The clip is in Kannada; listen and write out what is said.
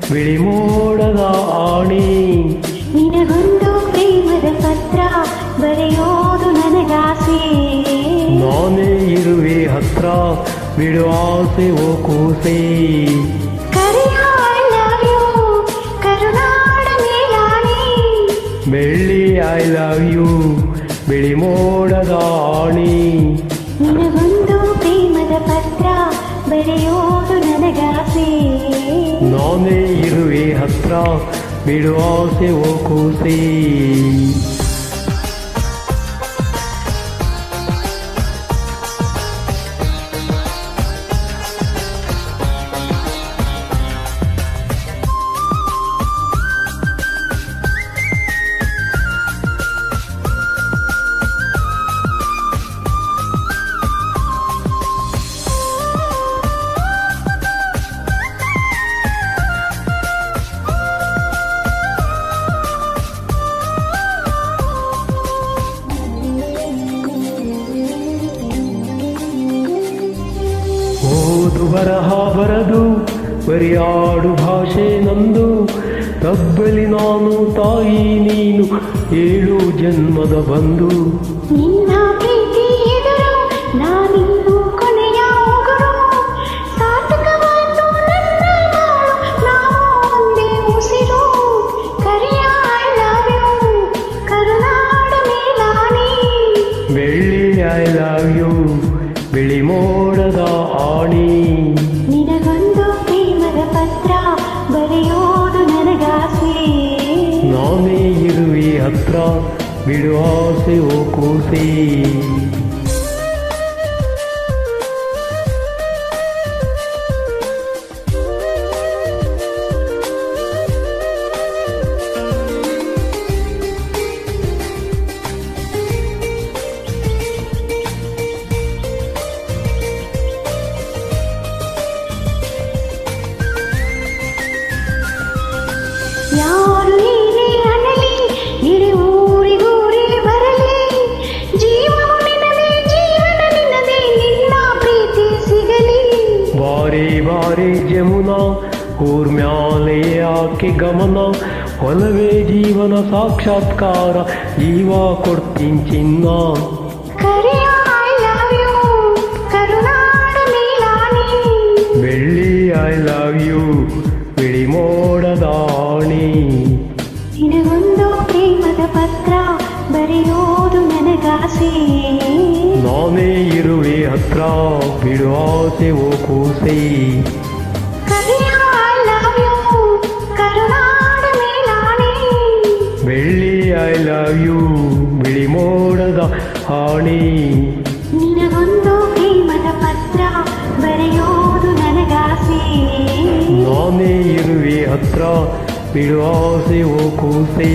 ಬಿಳಿ ಮೋಡದ ಆಣಿ ನಿನಗೊಂದು ಪ್ರೇಮದ ಪತ್ರ ಬರೆಯೋದು ನನಗಾಸೆ ನಾನೇ ಇರುವೆ ಹತ್ರ ಬಿಡು ಆಸೆ ಓ ಕೂಸೆ ಕರುನಾಡ ಮೇಲಾಣಿ ಬೆಳ್ಳಿ ಐ ಲವ್ ಯು ಬಿಳಿ ಮೋಡದ ಆಣಿ ನಿನಗೊಂದು ಪ್ರೇಮದ ಪತ್ರ ಬರೆಯೋದು ನನಗಾಸೆ ನಾನೇ ಇರುವೆ ಹತ್ರ ಬಿಡು ಆಸೆ ಓ ಕೂಸೆ ಓದು ಬರಹ ಬರದು ಬರಿಯಾಡು ಭಾಷೆ ನಂದು ತಬ್ಬಲಿ ನಾನು ತಾಯಿ ನೀನು 7 ಜನ್ಮದ ಬಂದು ನಿನ್ನ ಪ್ರೀತಿ ಎದುರು ನಾನಿನ್ನು ಕೊನೆಯ ಉಗುರು ಸಾರ್ಥಕವಾಯ್ತು ನನ್ನ ಬಾಳು ನಾವು ಒಂದೇ ಉಸಿರು ಕರೆಯ ಐ ಲವ್ ಯು ಕರುನಾಡ ಮೇಲಾಣಿ ಬೆಳ್ಳಿ ಐ ಲವ್ ಯು ಬಿಳಿ ಮೋಡದ ಆಣಿ ನಿನಗೊಂದು ಪ್ರೇಮದ ಪತ್ರ ಬರೆಯೋದು ನನಗಾಸೆ ನಾನೇ ಇರುವೆ ಹತ್ರ ಬಿಡು ಆಸೆ ಓ ಕೂಸೆ ಯಾರು ಏನೇ ಅನ್ನಲಿ ಇಡೀ ಊರಿಗೂರಿ ಬರಲಿ ಜೀವನ ನಿನ್ನದೇ ಜೀವನ ನಿನ್ನದೇ ನಿನ್ನ ಪ್ರೀತಿ ಸಿಗಲಿ ಬಾರಿ ಬಾರಿ ಜಮುನಾ ಊರ್ಮ್ಯಾಲೆ ಆಕೆ ಗಮನ ಒಲವೇ ಜೀವನ ಸಾಕ್ಷಾತ್ಕಾರ ಜೀವ ಕೊಡ್ತೀನಿ ಚಿನ್ನ ಕರೆಯ ಐ ಲವ್ ಯು ಕರುನಾಡ ಮೇಲಾಣಿ ಬೆಳ್ಳಿ ಐ ಲವ್ ಯು ಬಿಳಿ ಮೋಡದ ಆಣಿ ನಿನಗೊಂದು ಪ್ರೇಮದ ಪತ್ರ ಬರೆಯೋದು ನನಗಾಸೆ ನಾನೇ ಇರುವೆ ಹತ್ರ ಬಿಡು ಆಸೆ ಓ ಕೂಸೆ ಕರೆಯ ಐ ಲವ್ ಯು ಕರುನಾಡ ಮೇಲಾಣಿ ಬೆಳ್ಳಿ ಐ ಲವ್ ಯು ಬಿಳಿ ಮೋಡದ ಆಣಿ ನಿನಗೊಂದು ಪ್ರೇಮದ ಪತ್ರ ಬರೆಯೋದು ನನಗಾಸೆ ನಾನೇ ಇರುವೆ ಹತ್ರ ಬಿಡು ಆಸೆ ಓ ಕೂಸೆ